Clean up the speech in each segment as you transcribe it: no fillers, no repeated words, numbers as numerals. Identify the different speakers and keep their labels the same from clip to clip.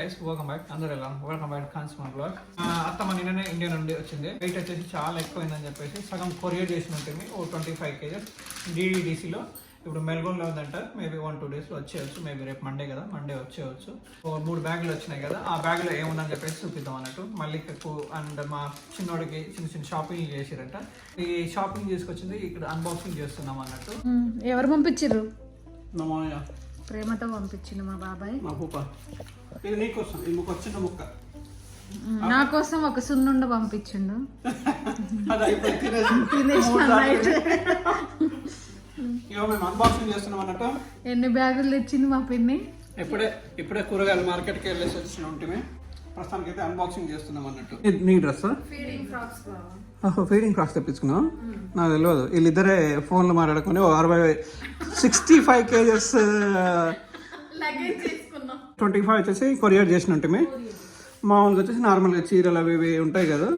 Speaker 1: Guys, welcome back. అందరూ ఎలా welcome back కాన్స్మన్ blog. అత్తమ్మ నిన్ననే ఇండియా నుండి వచ్చింది. వెయిట్ వచ్చేసి చాలా ఎక్కువైందని చెప్పేసి సగం కొరియర్ చేసి ఉంటుంది. ఓ 25 kgs DDDCలో. ఇప్పుడు మెల్బోర్న్లో ఉందంట. మేబీ 1-2 daysలో వచ్చేయచ్చు. మేబీ రేపు మండే కదా, మండే వచ్చేయచ్చు. ఓ 3 బ్యాగులు వచ్చినాయి కదా, ఆ బ్యాగులో ఏముందని చెప్పేసి చూపిద్దాం అన్నట్టు. మల్లికకు అండ్ మా చిన్నోడికి చిన్న చిన్న షాపింగ్ చేసిరంట. ఈ షాపింగ్ చేసుకొచ్చింది ఇక్కడ అన్బాక్సింగ్ చేస్తున్నాం అన్నట్టు.
Speaker 2: ఎవరు పంపించారు?
Speaker 1: మా మామయ్య
Speaker 2: ప్రేమతో పంపించిండు మా బాబాయ్.
Speaker 1: మా పూప ఇది నీకోసం, ఈ ముక్క వచ్చిన ముక్క
Speaker 2: నా కోసం ఒక సున్నుండ పంపించిండు.
Speaker 1: మేము అన్బాక్సింగ్ చేస్తున్నాం అన్నట్టు.
Speaker 2: ఎన్ని బ్యాగులు తెచ్చింది మా పిన్ని?
Speaker 1: ఇప్పుడే కూరగాయల మార్కెట్కి వెళ్ళేసి వచ్చిన ఉంటే ప్రస్తుతానికి అయితే అన్బాక్సింగ్ చేస్తున్నాం అన్నట్టు. నీ డ్రెస్ ఫీడింగ్ ఫ్రాక్స్ తెప్పించుకున్నాం. నాకు తెలియదు, వీళ్ళిద్దరే ఫోన్లో మాట్లాడుకుని 65 kgs 25 వచ్చేసి కొరియర్ చేసిన ఉంటుంది. మామూలుగా వచ్చేసి నార్మల్గా చీరలు అవి ఇవి ఉంటాయి కదా.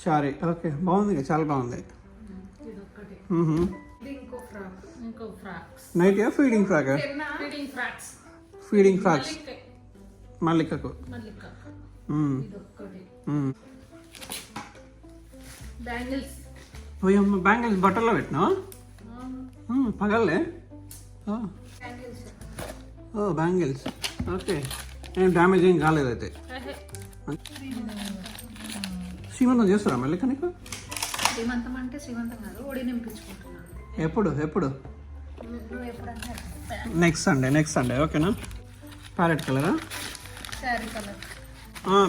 Speaker 1: సారీ, ఓకే, బాగుంది, చాలా బాగుంది. Night feeding frock, feeding frocks మల్లికకు. బ్యాంగిల్స్ బట్టల్లో పెట్టినా పగలే. ఓ బ్యాంగిల్స్, ఓకే. ఏం డ్యామేజ్ ఏం కాలేదైతే. శ్రీమంతం చేస్తారా మల్లిక నీకు?
Speaker 2: శ్రీమంతం అంటే శ్రీమంతం కాదు, ఒడి నింపించుకుంటున్నాను.
Speaker 1: ఎప్పుడు నెక్స్ట్ సండే ఓకేనా? ప్యారెట్ కలరా?
Speaker 2: శారీ కలర్.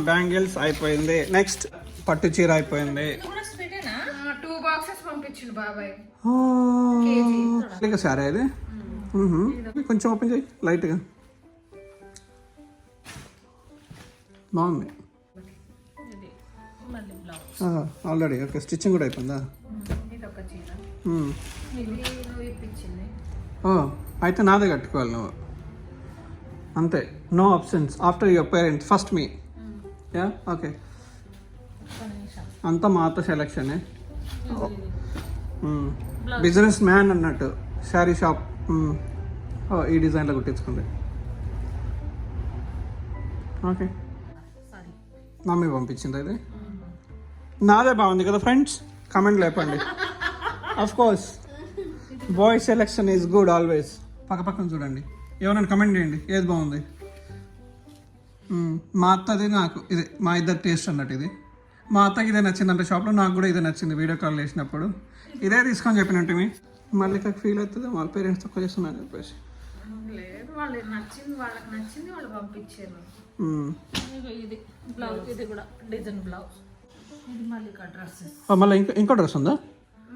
Speaker 1: బ్యాంగిల్స్ అయిపోయింది. నెక్స్ట్ పట్టు చీర అయిపోయింది.
Speaker 2: 2 boxes పంపించిండు బాబాయ్.
Speaker 1: సారీ అది కొంచెం ఓపెన్ చేయి లైట్గా. బాగుంది ఆల్రెడీ. ఓకే, స్టిచ్చింగ్ కూడా అయిపోయిందా? అయితే నాదే కట్టుకోవాలి నువ్వు, అంతే. No options after your parents, first me. Yeah, okay. అంతా మా అత్త సెలక్షనే. బిజినెస్ మ్యాన్ అన్నట్టు. శారీ షాప్ ఈ డిజైన్లో కుట్టించుకుంది. ఓకే, మమ్మీ పంపించింది అది. నాదే బాగుంది కదా ఫ్రెండ్స్? కమెంట్ లేపండి. Of course boy selection is good always. పక్కన చూడండి, ఏమన్నా కమెంట్ చేయండి ఏది బాగుంది. మా అత్తది నాకు ఇది, మా ఇద్దరు టేస్ట్ అన్నట్టు. ఇది మా అత్తకి ఇదే నచ్చిందంటే షాప్లో, నాకు కూడా ఇదే నచ్చింది వీడియో కాల్ చేసినప్పుడు. ఇదే తీసుకొని చెప్పినట్టు మీ మళ్ళీకి ఫీల్ అవుతుంది వాళ్ళ పేరెంట్స్ తక్కువ చేస్తున్నాను చెప్పేసి.
Speaker 2: లేదు, వాళ్ళకి నచ్చింది వాళ్ళు పంపించారు. ఇది బ్లౌజ్, ఇది కూడా డిజైన్ బ్లౌజ్. ఇది మళ్ళీ డ్రెస్సెస్.
Speaker 1: మళ్ళీ ఇంకో డ్రెస్ ఉందా?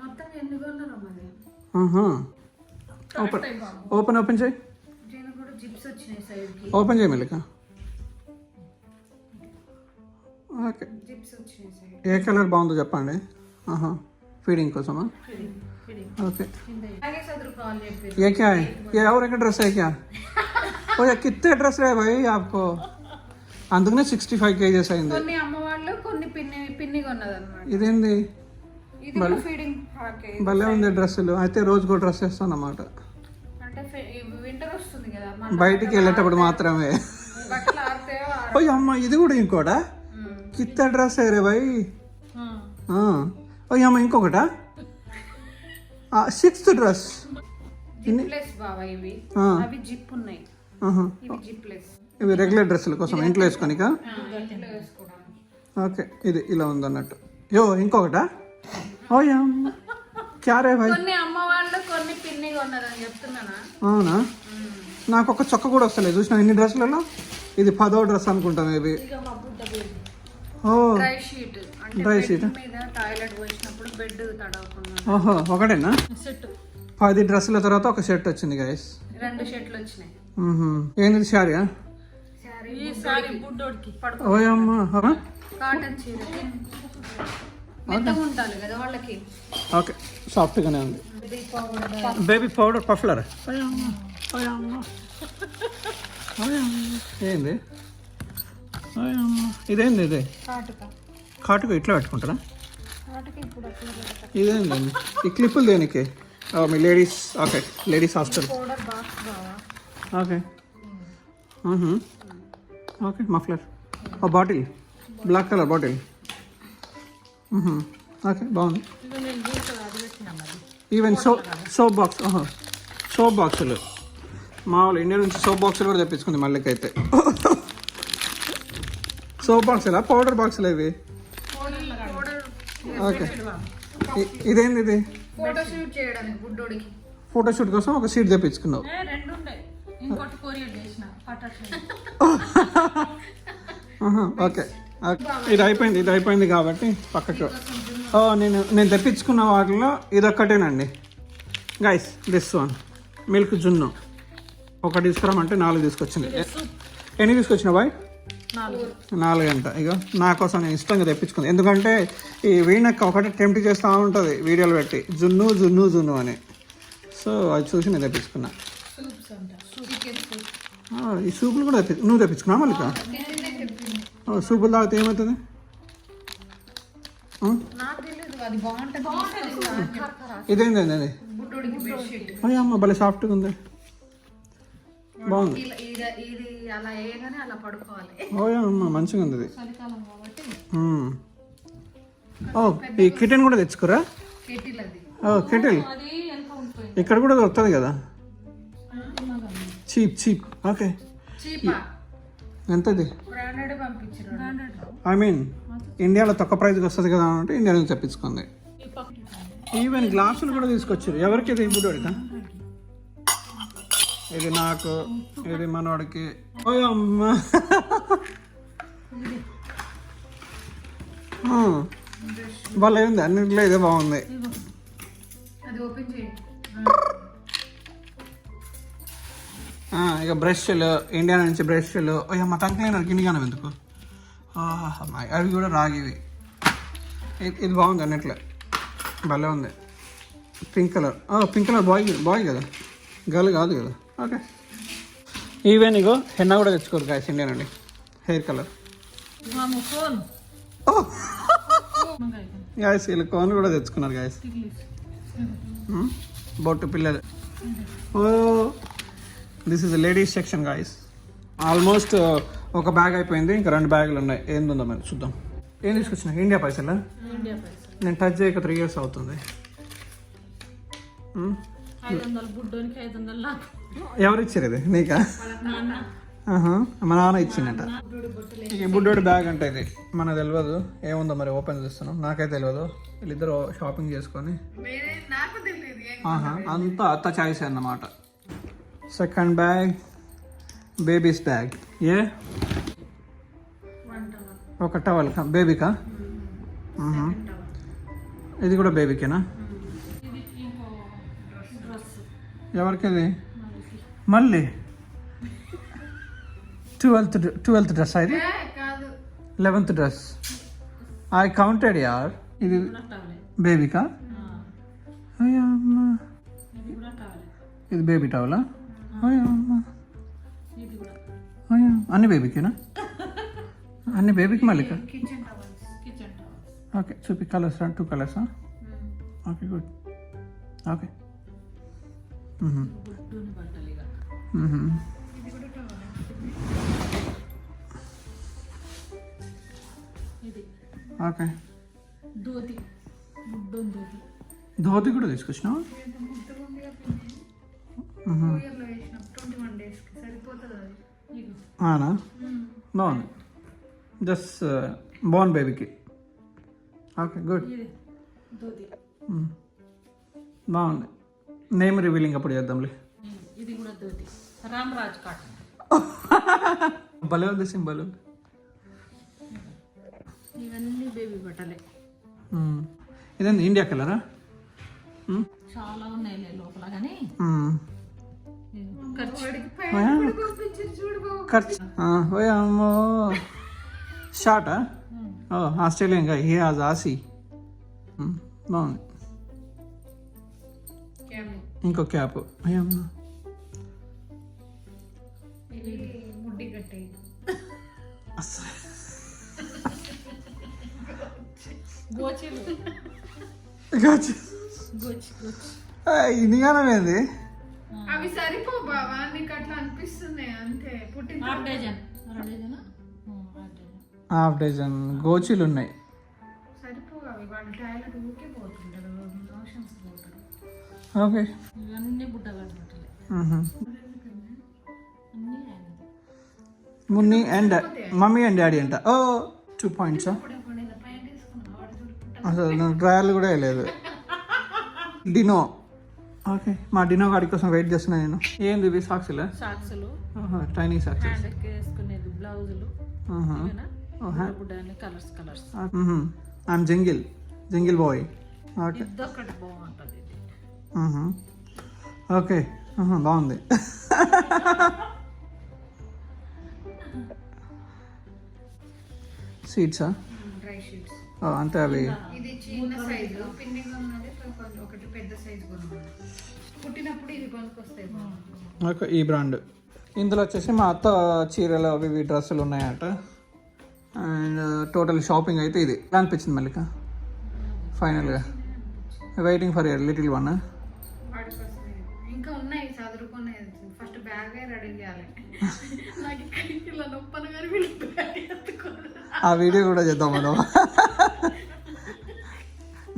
Speaker 2: మొత్తం ఎన్ని కొన్నారా మళ్ళీ?
Speaker 1: ఓపెన్ చేయి.
Speaker 2: దీని కూడా జిప్స్ వచ్చినాయి సైడ్కి.
Speaker 1: ఓపెన్ చేయి మళ్ళీ. ఓకే,
Speaker 2: జిప్స్ వచ్చినాయి సైడ్.
Speaker 1: ఏ కలర్ బాగుందో చెప్పండి. ఫీడింగ్ కోసమా? ओके ये क्या है? ये और एक ड्रेस है क्या? ओ ये कितने ड्रेस रहे भाई आपको? అందుకనే 65 kgs అయింది.
Speaker 2: కొన్ని అమ్మవాళ్ళు కొన్ని పిన్ని కొన్నదన్నమాట.
Speaker 1: ఇదేంది?
Speaker 2: ఇది కూడా ఫీడింగ్ ఫ్రాక్.
Speaker 1: భలే ఉంది డ్రెస్సులు. అయితే రోజుకో డ్రెస్ వేస్తాను అన్నమాట.
Speaker 2: అంటే వింటర్ వస్తుంది కదా,
Speaker 1: బయటికి వెళ్ళేటప్పుడు మాత్రమే.
Speaker 2: బట్టలు ఆరితేయో
Speaker 1: ఓ అమ్మ, ఇది కూడా ఇంకోటా? కిత్త డ్రెస్ రే భాయ్. ఓ అమ్మ, ఇంకొకటా? 6th dress.
Speaker 2: జిప్లెస్ బాబా ఇవి. అవి జిప్ ఉన్నాయి, ఇవి జిప్లెస్.
Speaker 1: ఇవి రెగ్యులర్ డ్రెస్సుల కోసం ఇంట్లో వేసుకోనికా? ఓకే, ఇది ఇలా ఉంది అన్నట్టు. యో ఇంకొకటా? ఓ అమ్మ, క్యా రే భాయ్.
Speaker 2: కొన్ని అమ్మ వాళ్ళు కొన్ని పిన్ని కొన్నారని చెప్తున్నానా?
Speaker 1: అవునా? నాకు ఒక చొక్క కూడా వస్తలేదు చూసిన ఇన్ని డ్రెస్లలో. ఇది 10వ డ్రెస్ అనుకుంటా మేబీ.
Speaker 2: డ్రై షీట్ మీద టాయిలెట్ పోసినప్పుడు బెడ్ తడవకుండా.
Speaker 1: ఓహో, ఒకటేనా?
Speaker 2: సెట్
Speaker 1: 10 డ్రెస్సుల తర్వాత ఒక షర్ట్ వచ్చింది గైస్.
Speaker 2: 2 షర్ట్లు వచ్చినాయి.
Speaker 1: ఏంది శారీయా?
Speaker 2: సారీ బుడ్డోడికి
Speaker 1: ఓ అమ్మ,
Speaker 2: కాటన్ చీర మెత్తగా ఉండాలి కదా వాళ్ళకి.
Speaker 1: ఓకే, సాఫ్ట్గానే ఉంది. బేబీ పౌడర్ పఫ్లర్. ఏంది ఇదేంది? ఇదే కాటుకు ఇట్లా పెట్టుకుంటారా? ఇదేంది ఈ క్లిప్పులు దేనికి? మీ ladies, okay, ladies hostel. Okay, okay muffler bottle black colour bottle okay బాగుంది.
Speaker 2: ఇవి నేను దీంట్లో అది పెట్టినాం అది
Speaker 1: ఈవెన్ సోప్ బాక్స్ సోప్ బాక్సులు మామూలు ఇండియా నుంచి సోప్ బాక్సులు కూడా తెప్పించుకుంది మళ్ళీకైతే. సోప్ బాక్సులా పౌడర్ బాక్సులు ఇవి? ఓకే ఇదేంది ఇది?
Speaker 2: ఫోటోషూట్ చేయడానికి బుడ్డోడికి
Speaker 1: ఫోటోషూట్ కోసం ఒక సీట్ తెప్పించుకున్నావు.
Speaker 2: రెండు ఉండే ఇంకోటి కొరియర్ చేసిన పటాష్.
Speaker 1: ఓకే ఇది అయిపోయింది కాబట్టి పక్కకు. నేను తెప్పించుకున్న వాటిలో ఇదొక్కటేనండి గైస్. దిస్ వన్ మిల్క్ జున్ను ఒకటి తీసుకురామంటే 4 తీసుకొచ్చింది. ఎన్ని తీసుకొచ్చినావు బాయ్? 4 అంట. ఇక నా కోసం నేను ఇష్టంగా తెప్పించుకుంది, ఎందుకంటే ఈ వీణక్క ఒకటి టెంప్ట్ చేస్తూ ఉంటుంది వీడియోలు పెట్టి జున్ను జున్ను జున్ను అని. సో అది చూసి నేను తెప్పించుకున్నా. ఈ సూపులు కూడా నువ్వు తెప్పించుకున్నావు మళ్ళీ? సూపులు తాగితే ఏమవుతుంది? ఇదేంటి అది? అమ్మ భలే సాఫ్ట్గా ఉంది, బాగుంది. అమ్మ మంచిగా ఉంది ఇది. ఈ కిటెన్ కూడా తెచ్చుకోరా? కెటిల్ ఇక్కడ కూడా దొరుకుతుంది కదా, చీప్. ఓకే ఎంతది? ఐ మీన్ ఇండియాలో తక్కువ ప్రైస్కి వస్తుంది కదా అంటే ఇండియా నుంచి తెప్పించుకుంది. ఈవెన్ గ్లాసులు కూడా తీసుకొచ్చారు. ఎవరికి? ఇది బుడ్డోడికా? ఇది నాకు, ఇది మనవాడికి. అమ్మా భలే ఉంది, అన్నింటిలో ఇదే బాగుంది. ఇక బ్రష్లు ఇండియా నుంచి బ్రష్లు. అమ్మ టంక్లైనర్ కిందిగానే ఎందుకు? అవి కూడా రాగివి. ఇది బాగుంది, అన్నిట్లో భలే ఉంది. పింక్ కలర్ బాయ్ కదా, గర్ల్ కాదు కదా. ఓకే ఈవెన్ ఇగో హెన్నా కూడా తెచ్చుకోరు గాయస్ ఇండియా నుండి, హెయిర్ కలర్. గాయస్ వీళ్ళు కోన్ కూడా తెచ్చుకున్నారు గాయస్. బొట్టు పిల్లలు. This is ladies section guys. Almost ఒక బ్యాగ్ అయిపోయింది, ఇంకా 2 బ్యాగులు ఉన్నాయి. ఏందుందో మరి చూద్దాం. ఏం తీసుకొచ్చిన? ఇండియా పైసలా? నేను టచ్ చేయక 3 years అవుతుంది. ఎవరు ఇచ్చారు ఇది? నీకా? మా నాన్న ఇచ్చిందట. ఈ బుడ్డోడి బ్యాగ్ అంటే ఇది మనకు తెలియదు, ఏముందో మరి ఓపెన్ చేస్తున్నాం, నాకైతే తెలియదు. వీళ్ళిద్దరు షాపింగ్ చేసుకొని అంతా అత్త చాయిస్ అన్నమాట. Second bag babies bag. ఒక టవల్ బేబీకా? ఇది కూడా బేబీకేనా? ఎవరికి ఇది? మళ్ళీ 12th డ్రెస్ ఇది? 11th dress. ఐ కౌంటెడ్ యార్. ఇది బేబీకా? అయ్యమ్మ ఇది బేబీ టవలా? అయ్యమ్మ అన్ని బేబీకేనా? అన్ని బేబీకి మళ్ళీ? ఓకే చూపి కలర్స్. 2 కలర్సా? Okay good. Okay okay dhoti కూడా తీసుకొచ్చినావు? అవునా? బాగుంది. జస్ట్ బోర్న్ బేబీకి. ఓకే గుడ్, బాగుంది. నేమ్ రివీలింగ్ అప్పుడు చేద్దాంలే.
Speaker 2: ఇది కూడా ధోతి రామరాజ్ కాటన్.
Speaker 1: భలే ఉంది సింబల్.
Speaker 2: ఇవన్నీ బేబీ బట్టలే.
Speaker 1: ఇదండి ఇండియా కలరా?
Speaker 2: చాలా ఉన్నాయి లోపల కానీ
Speaker 1: అమ్మో షార్టా? ఆస్ట్రేలియన్ గా, హీ హాజ్ ఆసీ. బాగుంది. ఇంకో క్యాప్. అయ్యమ్మా ఇదిగానేది.
Speaker 2: అవి సరిపో బావా, నీకు అట్లా అనిపిస్తున్నాయి అంతే. పుట్టిన
Speaker 1: హాఫ్ డజన్ గోచీలు ఉన్నాయి.
Speaker 2: సరిపోగా వాళ్ళు టాయిలెట్ ఊరికే పోతుంటారు, మోషన్స్ పోతారు.
Speaker 1: ఓకే
Speaker 2: అన్నీ బుట్ట కట్టట్లే.
Speaker 1: Munni and mummy and daddy అంట. ఓ 2 పాయింట్స్. అసలు ట్రయల్ కూడా వేయలేదు. డినో. ఓకే మా డినో గాడి కోసం వెయిట్ చేస్తున్నా నేను. ఏంది ఇవి సాక్స్లు?
Speaker 2: సాక్స్లు,
Speaker 1: ట్రైనింగ్ సాక్స్,
Speaker 2: వేసుకునేది బ్లౌజులు, colours colours.
Speaker 1: I'm jingle boy. Okay
Speaker 2: ఇదొకటి బాగుంటుంది.
Speaker 1: ఓకే బాగుంది. సీట్సా?
Speaker 2: డ్రై షీట్స్
Speaker 1: అంటే అవి
Speaker 2: ఇది చిన్న సైజు, పిన్నిగా ఉన్నది ఒకటి పెద్ద సైజు కొనుక్కోండి. పుట్టినప్పుడు ఇది కొనుక్కొస్తాయి.
Speaker 1: ఓకే ఈ బ్రాండ్. ఇందులో వచ్చేసి మా అత్త చీరలు అవి ఇవి డ్రెస్సులు ఉన్నాయట. అండ్ టోటల్ షాపింగ్ అయితే ఇది. ఎలా అనిపించింది మల్లిక ఫైనల్గా? Waiting for your little one.
Speaker 2: ఇంకా ఉన్నాయి చదువుకునేది. ఫస్ట్ బ్యాగే రెడీ చేయాలి. నాకు ఇక్కడికి ఇలా నొప్పను కానీ వీళ్ళు బ్యాగ్ ఎత్తుకోరు.
Speaker 1: ఆ వీడియో కూడా చేద్దాం మనం.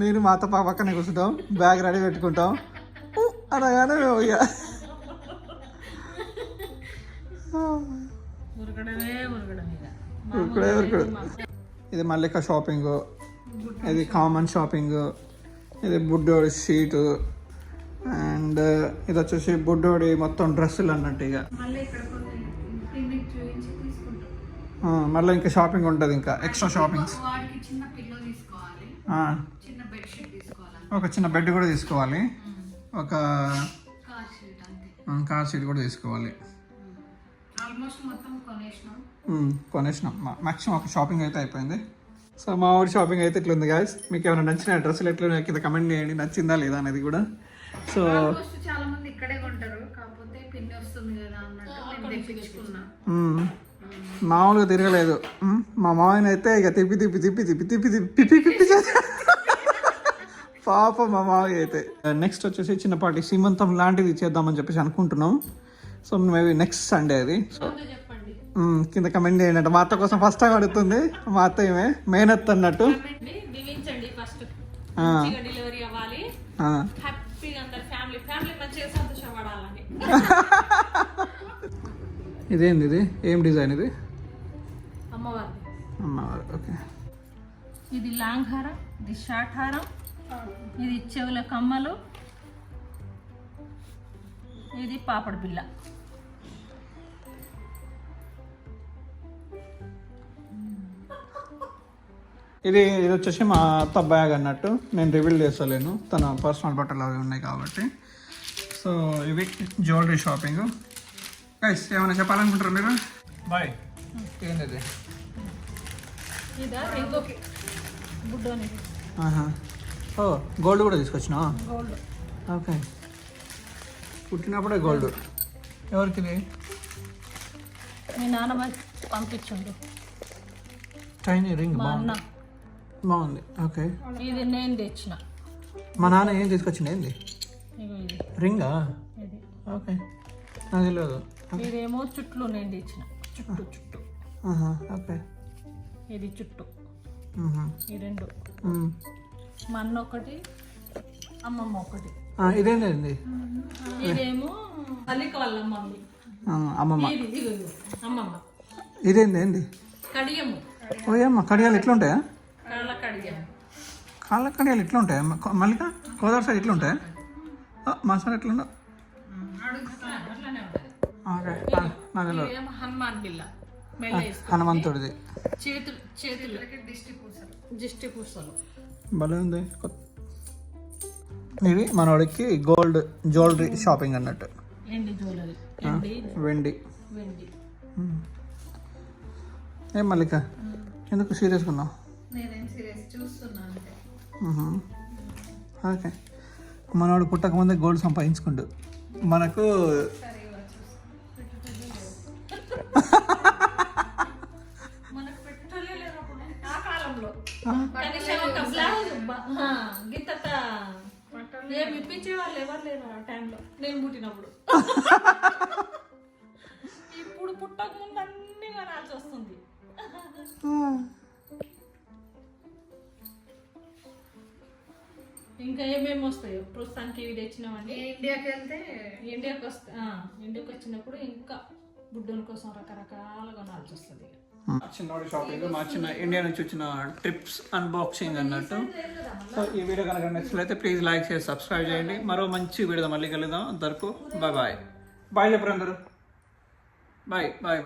Speaker 1: నేను మా అత్త పక్కనే కూర్చుంటాం, బ్యాగ్ రెడీ పెట్టుకుంటాం అనగానే ఇక ఉరుకుడే. ఇది మల్లిక షాపింగ్, ఇది కామన్ షాపింగ్, ఇది బుడ్డోడి షీటు, అండ్ ఇది వచ్చేసి బుడ్డోడి మొత్తం డ్రెస్సులు అన్నట్టు. ఇక మళ్ళీ ఇంకా షాపింగ్ ఉంటుంది, ఇంకా ఎక్స్ట్రా షాపింగ్స్. ఒక చిన్న బెడ్ కూడా తీసుకోవాలి, ఒక కార్ సీట్ కూడా తీసుకోవాలి. కొనేసినాం మ్యాక్సిమం ఒక షాపింగ్ అయితే అయిపోయింది. సో మా ఊరి షాపింగ్ అయితే ఇట్లా ఉంది గాయస్. మీకు ఏమైనా నచ్చిన డ్రెస్సులు ఎట్లా కింద కమెంట్ చేయండి, నచ్చిందా లేదా అనేది కూడా. సో
Speaker 2: చాలా మంది ఇక్కడే కొంటారు, కాకపోతే పిన్ని వస్తుంది కదా అన్నట్టు తెప్పించుకున్నా.
Speaker 1: మామూలుగా తిరగలేదు. మా మామయ్య అయితే ఇక తిప్పి పాప మా మామయ్య అయితే. నెక్స్ట్ వచ్చేసి చిన్నపాటి సీమంతం లాంటిది చేద్దామని చెప్పేసి అనుకుంటున్నాం. సో మేబీ నెక్స్ట్ సండే అది. సో కింద కమెంట్ చేయండి. మా అత్త కోసం ఫస్ట్ టైం అడుగుతుంది. మా అత్త ఏమే మేనత్ అన్నట్టు. ఇదేంది, ఇది ఏం డిజైన్? ఇది అమ్మవారు. ఓకే
Speaker 2: ఇది లాంగ్ హారం, ఇది షార్ట్ హారం, ఇది చెవుల కమ్మలు, ఇది పాపడు బిల్ల.
Speaker 1: ఇది వచ్చేసి మా అత్త బ్యాగ్ అన్నట్టు. నేను రివీల్ చేస్తలేను, తన పర్సనల్ బట్టలు అవి ఉన్నాయి కాబట్టి. సో ఇవి జ్యువెలరీ షాపింగ్. గైస్ ఏమైనా చెప్పాలనుకుంటారు మీరు? బాయ్. ఏంది ఓ గోల్డ్ కూడా తీసుకొచ్చినా?
Speaker 2: గోల్డ్.
Speaker 1: ఓకే పుట్టినప్పుడే గోల్డ్. ఎవరికి?
Speaker 2: మీ నాన్నమ్మ పంపించండి.
Speaker 1: టైనీ రింగ్ బాగుంది. ఓకే
Speaker 2: ఇది నేను తెచ్చిన.
Speaker 1: మా నాన్న ఏం తీసుకొచ్చింది? ఏంది రింగా? ఓకే నాకు తెలియదు.
Speaker 2: ఇదేమో చుట్లు నేను తెచ్చిన. చుట్టు.
Speaker 1: ఓకే
Speaker 2: ఇది చుట్టు. ఈ రెండు. మా అన్న ఒకటి, అమ్మమ్మ ఒకటి.
Speaker 1: ఇదేంటి?
Speaker 2: ఇదేమో అలిక వాళ్ళ
Speaker 1: అమ్మమ్మ.
Speaker 2: అమ్మమ్మ.
Speaker 1: ఇదేంటి?
Speaker 2: కడియము.
Speaker 1: ఓయమ్మ కడియాలు ఎట్లుంటాయా?
Speaker 2: కాళ్ళ
Speaker 1: కడియాలు ఎట్లుంటాయా? మల్లిక గోదావరి సైడ్ ఎట్లుంటాయా? మా సైడ్ ఎట్లుండవు.
Speaker 2: హనుమాన్ బిల్ల,
Speaker 1: హనుమంతుడిది.
Speaker 2: చేతులు దిష్టి పూసలు
Speaker 1: భలే ఉంది. ఇది మనోడికి గోల్డ్ జ్యువెలరీ షాపింగ్ అన్నట్టు. వెండి. ఏం మల్లిక ఎందుకు సీరియస్గా ఉన్నావు? ఓకే మనోడు పుట్టకముందే గోల్డ్ సంపాదించుకుంటు మనకు
Speaker 2: ఇప్పించే వాళ్ళు ఎవరు లేరు ఆ టైంలో నేను పుట్టినప్పుడు. ఇప్పుడు పుట్టక ముందు అన్ని కొనాల్సి ఇంకా ఏమేమి వస్తాయో ప్రస్తుతానికి ఇవి తెచ్చినామండి.
Speaker 3: ఇండియాకి వెళ్తే
Speaker 2: ఇండియాకి వచ్చినప్పుడు ఇంకా బుడ్డోని కోసం రకరకాలుగా కొనాల్సి వస్తుంది.
Speaker 1: చిన్నోడి షాపింగ్ మా చిన్న ఇండియా నుంచి వచ్చిన ట్రిప్స్ అన్బాక్సింగ్ అన్నట్టు. సో ఈ వీడియో కనుక నచ్చినట్లయితే ప్లీజ్ లైక్ చేసి సబ్స్క్రైబ్ చేయండి. మరో మంచి వీడియో మళ్ళీ కలుద్దాం. అంతవరకు బాయ్ బాయ్. బాయ్ చెప్పరు అందరూ. Bye bye.